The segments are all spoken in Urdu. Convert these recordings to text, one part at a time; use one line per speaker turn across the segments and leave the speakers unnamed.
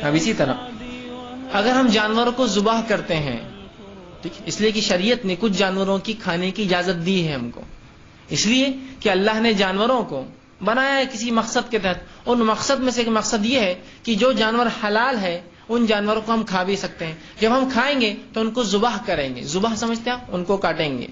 اب اسی طرح اگر ہم جانوروں کو ذبح کرتے ہیں، ٹھیک، اس لیے کہ شریعت نے کچھ جانوروں کی کھانے کی اجازت دی ہے ہم کو، اس لیے کہ اللہ نے جانوروں کو بنایا ہے کسی مقصد کے تحت. ان مقصد میں سے ایک مقصد یہ ہے کہ جو جانور حلال ہے ان جانوروں کو ہم کھا بھی سکتے ہیں. جب ہم کھائیں گے تو ان کو ذبح کریں گے. ذبح سمجھتے ہیں آپ؟ ان کو کاٹیں گے.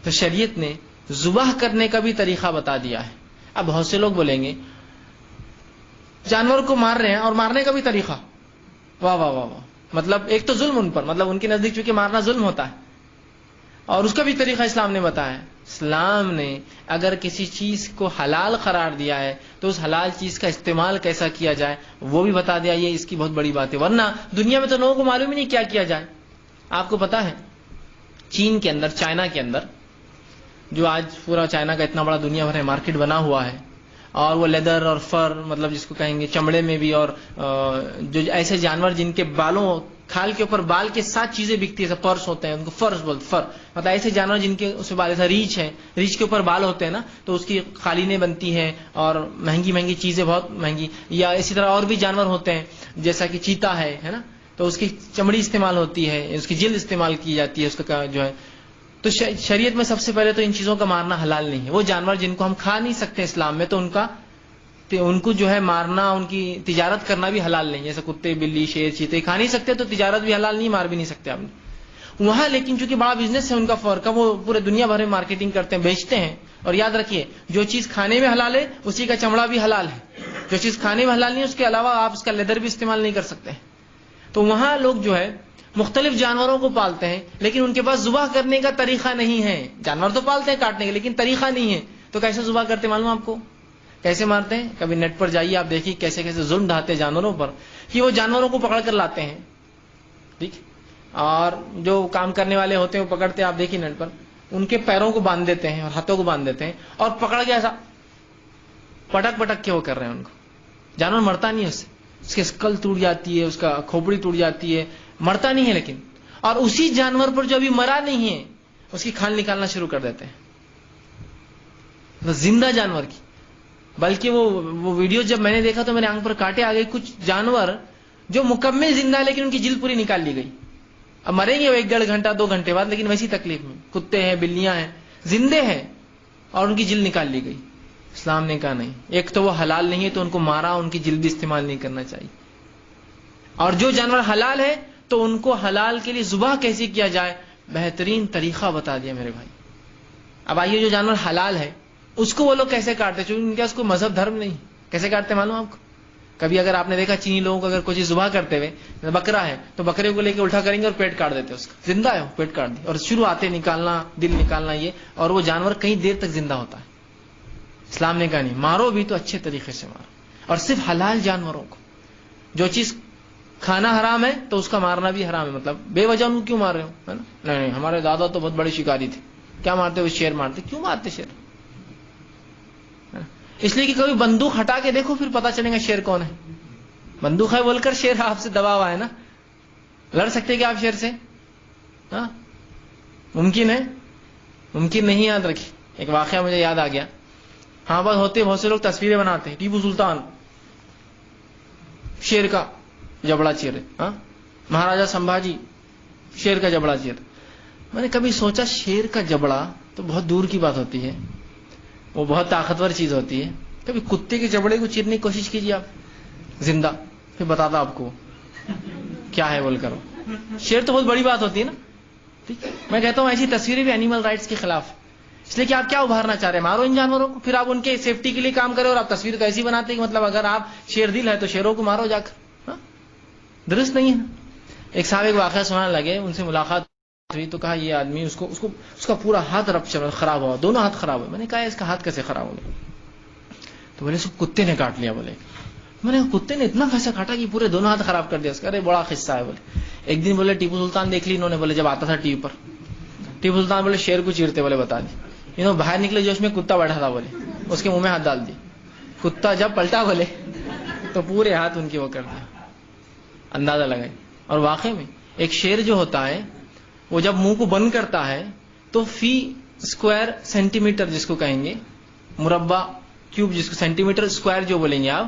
تو شریعت نے ذبح کرنے کا بھی طریقہ بتا دیا ہے. اب بہت سے لوگ بولیں گے جانور کو مار رہے ہیں اور مارنے کا بھی طریقہ، واہ واہ واہ واہ، مطلب ایک تو ظلم ان پر، مطلب ان کے نزدیک چونکہ مارنا ظلم ہوتا ہے، اور اس کا بھی طریقہ اسلام نے بتایا ہے. اسلام نے اگر کسی چیز کو حلال قرار دیا ہے تو اس حلال چیز کا استعمال کیسا کیا جائے وہ بھی بتا دیا. یہ اس کی بہت بڑی بات ہے، ورنہ دنیا میں تو لوگوں کو معلوم ہی نہیں کیا کیا جائے. آپ کو پتا ہے چین کے اندر، چائنا کے اندر، جو آج پورا چائنا کا اتنا بڑا دنیا بھر مارکیٹ بنا ہوا ہے، اور وہ لیدر اور فر، مطلب جس کو کہیں گے چمڑے میں بھی، اور جو ایسے جانور جن کے بالوں، کھال کے اوپر بال کے ساتھ چیزیں بکتی ہیں، پرس ہوتے ہیں ان کو فرس بولتے، فر مطلب ایسے جانور جن کے اس بال، ایسا ریچھ ہے، ریچھ کے اوپر بال ہوتے ہیں نا، تو اس کی قالینیں بنتی ہیں اور مہنگی مہنگی چیزیں، بہت مہنگی. یا اسی طرح اور بھی جانور ہوتے ہیں جیسا کہ چیتا ہے نا، تو اس کی چمڑی استعمال ہوتی ہے، اس کی جلد استعمال کی جاتی ہے، اس کا جو ہے. تو شریعت میں سب سے پہلے تو ان چیزوں کا مارنا حلال نہیں ہے. وہ جانور جن کو ہم کھا نہیں سکتے اسلام میں، تو ان کو جو ہے مارنا، ان کی تجارت کرنا بھی حلال نہیں. جیسے کتے، بلی، شیر، چیتے کھا نہیں سکتے تو تجارت بھی حلال نہیں، مار بھی نہیں سکتے آپ نے وہاں. لیکن چونکہ بڑا بزنس ہے ان کا فور کا، وہ پورے دنیا بھر میں مارکیٹنگ کرتے ہیں، بیچتے ہیں. اور یاد رکھیے جو چیز کھانے میں حلال ہے اسی کا چمڑا بھی حلال ہے. جو چیز کھانے میں حلال نہیں ہے اس کے علاوہ آپ اس کا لیدر بھی استعمال نہیں کر سکتے. تو وہاں لوگ جو ہے مختلف جانوروں کو پالتے ہیں، لیکن ان کے پاس ذبح کرنے کا طریقہ نہیں ہے. جانور تو پالتے ہیں کاٹنے کے، لیکن طریقہ نہیں ہے. تو کیسے ذبح کرتے معلوم آپ کو؟ کیسے مارتے ہیں؟ کبھی نیٹ پر جائیے، آپ دیکھیے کیسے کیسے ظلم ڈھاتے ہیں جانوروں پر، کہ وہ جانوروں کو پکڑ کر لاتے ہیں، ٹھیک، اور جو کام کرنے والے ہوتے ہیں وہ پکڑتے ہیں، آپ دیکھیے نیٹ پر، ان کے پیروں کو باندھ دیتے ہیں اور ہاتھوں کو باندھ دیتے ہیں، اور پکڑ کے ایسا پٹک پٹک کے وہ کر رہے ہیں ان کو. جانور مرتا نہیں ہے اس سے، اس کی اسکل ٹوٹ جاتی ہے، اس کا کھوپڑی ٹوٹ جاتی ہے، مرتا نہیں ہے. لیکن اور اسی جانور پر جو ابھی مرا نہیں ہے اس کی کھال نکالنا شروع کر دیتے ہیں، زندہ جانور کی. بلکہ وہ ویڈیو جب میں نے دیکھا تو میرے آنکھ پر کانٹے آ گئے. کچھ جانور جو مکمل زندہ ہے لیکن ان کی جلد پوری نکال لی گئی. اب مریں گے وہ 1-1.5 گھنٹہ 2 گھنٹے بعد، لیکن ویسی تکلیف میں. کتے ہیں، بلیاں ہیں، زندے ہیں اور ان کی جلد نکال لی گئی. اسلام نے کہا نہیں، ایک تو وہ حلال نہیں ہے تو ان کو مارا، ان کی جلد بھی استعمال نہیں کرنا چاہیے. اور جو جانور حلال ہے تو ان کو حلال کے لیے ذبح کیسے کیا جائے بہترین طریقہ بتا دیا میرے بھائی. اب آئیے جو جانور حلال ہے اس کو وہ لوگ کیسے کاٹتے، چونکہ ان کا اس کو مذہب دھرم نہیں. کیسے کاٹتے معلوم آپ کو؟ کبھی اگر آپ نے دیکھا چینی لوگوں کو اگر کوئی چیز ذبح کرتے ہوئے، بکرا ہے تو بکرے کو لے کے الٹا کریں گے اور پیٹ کاٹ دیتے اس کا. زندہ ہے وہ، پیٹ کاٹ دی اور شروع آتے نکالنا، دل نکالنا یہ، اور وہ جانور کئی دیر تک زندہ ہوتا ہے. اسلام نے کہا نہیں، مارو بھی تو اچھے طریقے سے مارو، اور صرف حلال جانوروں کو. جو چیز کھانا حرام ہے تو اس کا مارنا بھی حرام ہے. مطلب بے وجہ ان کو کیوں مار رہے ہو، ہے نا؟ نہیں، ہمارے دادا تو بہت بڑے شکاری تھے، کیا مارتے ہو؟ شیر مارتے. کیوں مارتے شیر؟ اس لیے کہ کبھی بندوق ہٹا کے دیکھو، پھر پتا چلے گا شیر کون ہے. بندوق ہے بول کر شیر آپ سے دبا ہوا ہے نا. لڑ سکتے کیا آپ شیر سے؟ ہاں ممکن ہے؟ ممکن نہیں. یاد رکھیے ایک واقعہ مجھے یاد آ گیا. ہاں بس ہوتے بہت سے لوگ تصویریں بناتے ہیں، ٹیپو سلطان شیر کا جبڑا چیر، ہاں مہاراجا سمبھاجی شیر کا جبڑا چیر. میں نے کبھی سوچا شیر کا جبڑا تو بہت دور کی بات ہوتی ہے، وہ بہت طاقتور چیز ہوتی ہے. کبھی کتے کے جبڑے کو چیرنے کی کوشش کیجیے آپ زندہ، پھر بتاتا آپ کو کیا ہے بول کر. شیر تو بہت بڑی بات ہوتی ہے نا. ٹھیک، میں کہتا ہوں ایسی تصویریں بھی اینیمل رائٹس کے خلاف، اس لیے کہ آپ کیا ابھارنا چاہ رہے ہیں؟ مارو ان جانوروں کو، پھر آپ ان کے سیفٹی کے لیے کام کریں، اور آپ تصویر تو ایسی بناتے ہیں کہ مطلب اگر آپ شیر دل ہے تو شیروں کو مارو جا کر. درست نہیں ہے. ایک صاحب ایک واقعہ سنانے لگے، ان سے ملاقات ہوئی تو کہا یہ آدمی اس کا پورا ہاتھ رپچر خراب ہوا، دونوں ہاتھ خراب ہوئے. میں نے کہا اس کا ہاتھ کیسے خراب ہو گیا؟ تو بولے سب کتے نے کاٹ لیا. بولے میں نے کتے نے اتنا کیسے کاٹا کہ پورے دونوں ہاتھ خراب کر دیا اس کا؟ ارے بڑا قصہ ہے. بولے ایک دن بولے ٹیپو سلطان دیکھ لی انہوں نے، بولے جب آتا تھا ٹی وی پر ٹیپو سلطان بولے شیر کو چیرتے، بولے بتا دی. انہوں باہر نکلے جوش میں کتا بیٹھا تھا، بولے اس کے منہ میں ہاتھ ڈال دی. کتا جب پلٹا بولے تو پورے ہاتھ ان کے وہ کر دیا. اندازہ لگائے. اور واقعی میں ایک شیر جو ہوتا ہے وہ جب منہ کو بند کرتا ہے تو فی اسکوائر سینٹی میٹر جس کو کہیں گے، مربع کیوب جس کو سینٹی میٹر اسکوائر جو بولیں گے آپ،